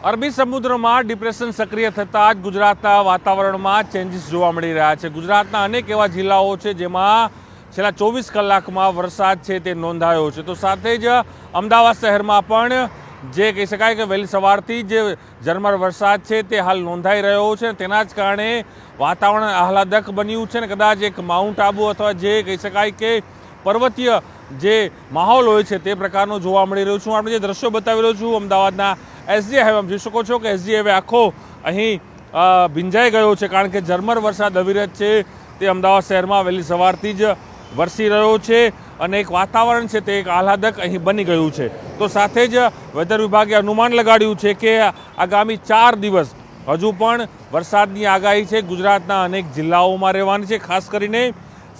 અરબી સમુદ્રમાં ડિપ્રેશન સક્રિય થતાં જ ગુજરાતના વાતાવરણમાં ચેન્જીસ જોવા મળી રહ્યા છે। ગુજરાતના અનેક એવા જિલ્લાઓ છે જેમાં છેલ્લા 24 કલાકમાં વરસાદ છે તે નોંધાયો છે। તો સાથે જ અમદાવાદ શહેરમાં પણ જે કહી શકાય કે વહેલી સવારથી જે ઝરમર વરસાદ છે તે હાલ નોંધાઈ રહ્યો છે। તેના જ કારણે વાતાવરણ આહલાદક બન્યું છે ને કદાચ એક માઉન્ટ આબુ અથવા જે કહી શકાય કે પર્વતીય જે માહોલ હોય છે તે પ્રકારનો જોવા મળી રહ્યો છું। આપણે જે દ્રશ્યો બતાવી રહ્યો છું અમદાવાદના એસજી હાઈવેમાં જોઈ શકો છો કે એસજી હાઈવે આખો અહીં ભીંજાઈ ગયો છે, કારણ કે ઝરમર વરસાદ અવિરત છે તે અમદાવાદ શહેરમાં વહેલી સવારથી જ વરસી રહ્યો છે અને એક વાતાવરણ છે તે એક આહલાદક અહીં બની ગયું છે। તો સાથે જ વેધર વિભાગે અનુમાન લગાડ્યું છે કે આગામી 4 દિવસ હજુ પણ વરસાદની આગાહી છે ગુજરાતના અનેક જિલ્લાઓમાં રહેવાની છે। ખાસ કરીને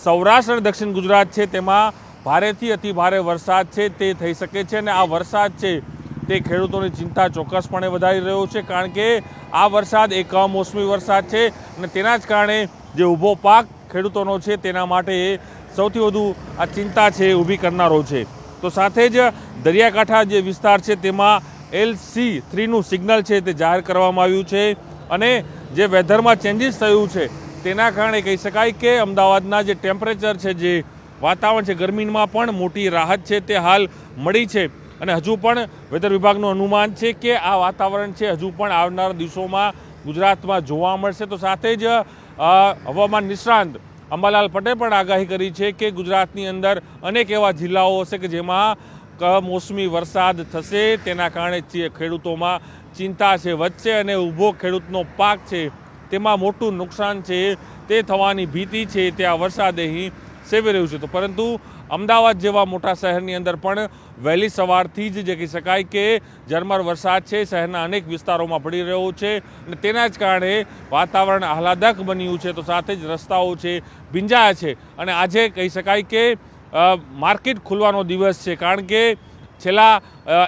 સૌરાષ્ટ્ર અને દક્ષિણ ગુજરાત છે તેમાં ભારેથી અતિ ભારે વરસાદ છે તે થઈ શકે છે અને આ વરસાદ છે તે ખેડૂતોની ચિંતા ચોક્કસપણે વધારી રહ્યો છે, કારણ કે આ વરસાદ એક કમોસમી વરસાદ છે અને તેના જ કારણે જે ઊભો પાક ખેડૂતોનો છે તેના માટે સૌથી વધુ આ ચિંતા છે ઊભી કરનારો છે। તો સાથે જ દરિયાકાંઠા જે વિસ્તાર છે તેમાં LC3નું સિગ્નલ છે તે જાહેર કરવામાં આવ્યું છે અને જે વેધરમાં ચેન્જીસ થયું છે તેના કારણે કહી શકાય કે અમદાવાદના જે ટેમ્પરેચર છે, જે વાતાવરણ છે, ગરમીમાં પણ મોટી રાહત છે તે હાલ મળી છે અને હજુ પણ વેધર વિભાગનું અનુમાન છે કે આ વાતાવરણ છે હજુ પણ આવનારા દિવસોમાં ગુજરાતમાં જોવા મળશે। તો સાથે જ હવામાન નિષ્ણાંત અંબાલાલ પટેલે પણ આગાહી કરી છે કે ગુજરાતની અંદર અનેક એવા જિલ્લાઓ હશે કે જેમાં કમોસમી વરસાદ થશે, તેના કારણે ખેડૂતોમાં ચિંતા છે વધશે અને ઊભો ખેડૂતનો પાક છે તેમાં મોટું નુકસાન છે તે થવાની ભીતિ છે તે આ વરસાદ અહીં સેવી રહ્યું છે। તો પરંતુ અમદાવાદ જેવા મોટા શહેરની અંદર પણ વહેલી સવારથી જ જે કહી શકાય કે ઝરમર વરસાદ છે શહેરના અનેક વિસ્તારોમાં પડી રહ્યો છે અને તેના જ કારણે વાતાવરણ આહલાદક બન્યું છે। તો સાથે જ રસ્તાઓ છે ભીંજાયા છે અને આજે કહી શકાય કે માર્કેટ ખુલવાનો દિવસ છે, કારણ કે છેલ્લા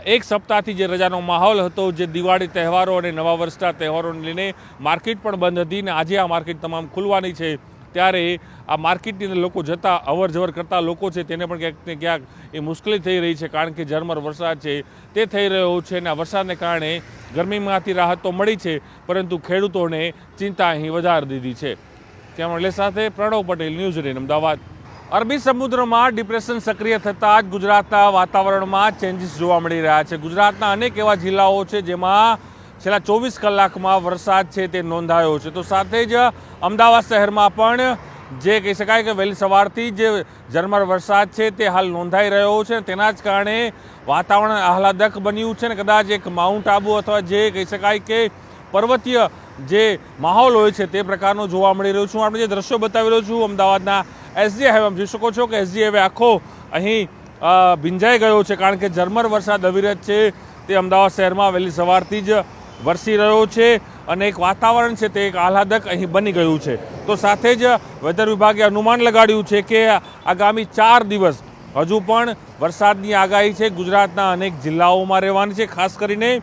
એક સપ્તાહથી જે રજાનો માહોલ હતો, જે દિવાળી તહેવારો અને નવા વર્ષના તહેવારોને લઈને માર્કેટ પણ બંધ હતી અને આજે આ માર્કેટ તમામ ખુલવાની છે, ત્યારે આ માર્કેટની અંદર લોકો જતા અવર જવર કરતા લોકો છે તેને પણ ક્યાંક ને ક્યાંક એ મુશ્કેલી થઈ રહી છે, કારણ કે ઝરમર વરસાદ છે તે થઈ રહ્યો છે અને આ વરસાદને કારણે ગરમીમાંથી રાહત તો મળી છે પરંતુ ખેડૂતોને ચિંતા અહીં વધારી દીધી છે। ત્યાં સાથે પ્રણવ પટેલ, ન્યૂઝ 18 અમદાવાદ। અરબી સમુદ્રમાં ડિપ્રેશન સક્રિય થતાં જ ગુજરાતના વાતાવરણમાં ચેન્જીસ જોવા મળી રહ્યા છે। ગુજરાતના અનેક એવા જિલ્લાઓ છે જેમાં છેલ્લા 24 કલાકમાં વરસાદ છે તે નોંધાયો છે। તો સાથે જ અમદાવાદ શહેરમાં પણ જે કહી શકાય કે વહેલી સવારથી જે ઝરમર વરસાદ છે તે હાલ નોંધાઈ રહ્યો છે, તેના જ કારણે વાતાવરણ આહલાદક બન્યું છે ને કદાચ એક માઉન્ટ આબુ અથવા જે કહી શકાય કે પર્વતીય જે માહોલ હોય છે તે પ્રકારનો જોવા મળી રહ્યો છું। આપણે જે દ્રશ્યો બતાવી રહ્યો છું અમદાવાદના એસજી હાઈવેમાં જોઈ શકો છો કે એસજી હાઈવે આખો અહીં ભીંજાઈ ગયો છે, કારણ કે ઝરમર વરસાદ અવિરત છે તે અમદાવાદ શહેરમાં વહેલી સવારથી જ વરસી રહ્યો છે અને એક વાતાવરણ છે તે એક આહલાદક અહીં બની ગયું છે। તો સાથે જ વેધર વિભાગે અનુમાન લગાડ્યું છે કે આગામી 4 દિવસ હજુ પણ વરસાદની આગાહી છે ગુજરાતના અનેક જિલ્લાઓમાં રહેવાની છે। ખાસ કરીને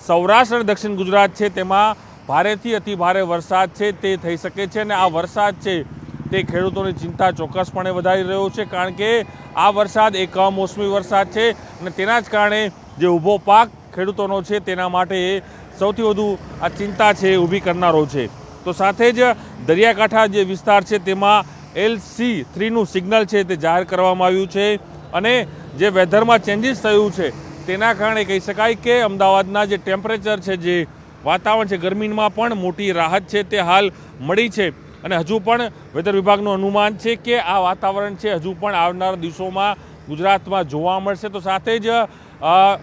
સૌરાષ્ટ્ર અને દક્ષિણ ગુજરાત છે તેમાં ભારેથી અતિ ભારે વરસાદ છે તે થઈ શકે છે અને આ વરસાદ છે તે ખેડૂતોની ચિંતા ચોક્કસપણે વધારી રહ્યો છે, કારણ કે આ વરસાદ એક કમોસમી વરસાદ છે અને તેના જ કારણે જે ઊભો પાક ખેડૂતોનો છે તેના માટે સૌથી વધુ આ ચિંતા છે ઊભી કરનારો છે। તો સાથે જ દરિયાકાંઠા જે વિસ્તાર છે તેમાં LC3નું સિગ્નલ છે તે જાહેર કરવામાં આવ્યું છે અને જે વેધરમાં ચેન્જીસ થયું છે તેના કારણે કહી શકાય કે અમદાવાદના જે ટેમ્પરેચર છે, જે વાતાવરણ છે, ગરમીમાં પણ મોટી રાહત છે તે હાલ મળી છે અને હજુ પણ વેધર વિભાગનું અનુમાન છે કે આ વાતાવરણ છે હજુ પણ આવનારા દિવસોમાં ગુજરાતમાં જોવા મળશે। તો સાથે જ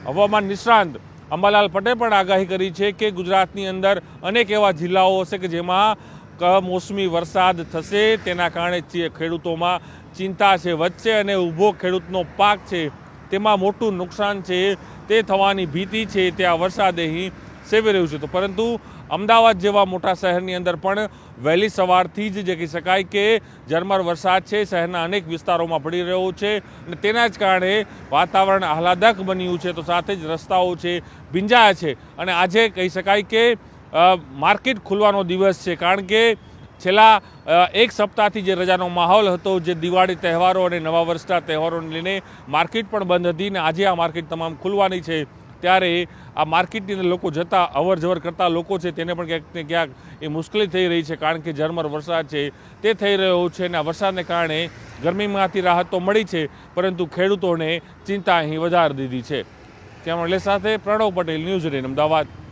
હવામાન નિષ્ણાંત અંબાલાલ પટેલે પણ આગાહી કરી છે કે ગુજરાતની અંદર અનેક એવા જિલ્લાઓ હશે કે જેમાં કમોસમી વરસાદ થશે, તેના કારણે ખેડૂતોમાં ચિંતા છે વધશે અને ઊભો ખેડૂતનો પાક છે તેમાં મોટું નુકસાન છે તે થવાની ભીતિ છે તે આ વરસાદ અહીં સેવી રહ્યું છે। તો પરંતુ અમદાવાદ જેવા મોટા શહેરની અંદર પણ વહેલી સવારથી જ જે કહી શકાય કે ઝરમર વરસાદ છે શહેરના અનેક વિસ્તારોમાં પડી રહ્યો છે અને તેના જ કારણે વાતાવરણ આહલાદક બન્યું છે। તો સાથે જ રસ્તાઓ છે ભીંજાયા છે અને આજે કહી શકાય કે માર્કેટ ખુલવાનો દિવસ છે, કારણ કે છેલ્લા એક સપ્તાહથી જે રજાનો માહોલ હતો, જે દિવાળી તહેવારો અને નવા વર્ષના તહેવારોને લઈને માર્કેટ પણ બંધ હતી અને આજે આ માર્કેટ તમામ ખુલવાની છે, ત્યારે આ માર્કેટની અંદર લોકો જતા અવર જવર કરતા લોકો છે તેને પણ ક્યાંક ને ક્યાંક એ મુશ્કેલી થઈ રહી છે, કારણ કે ઝરમર વરસાદ છે તે થઈ રહ્યો છે અને આ વરસાદને કારણે ગરમીમાંથી રાહત તો મળી છે, પરંતુ ખેડૂતોને ચિંતા અહીં વધારી દીધી છે. કેમેરા સાથે પ્રણવ પટેલ, ન્યૂઝ 18 અમદાવાદ.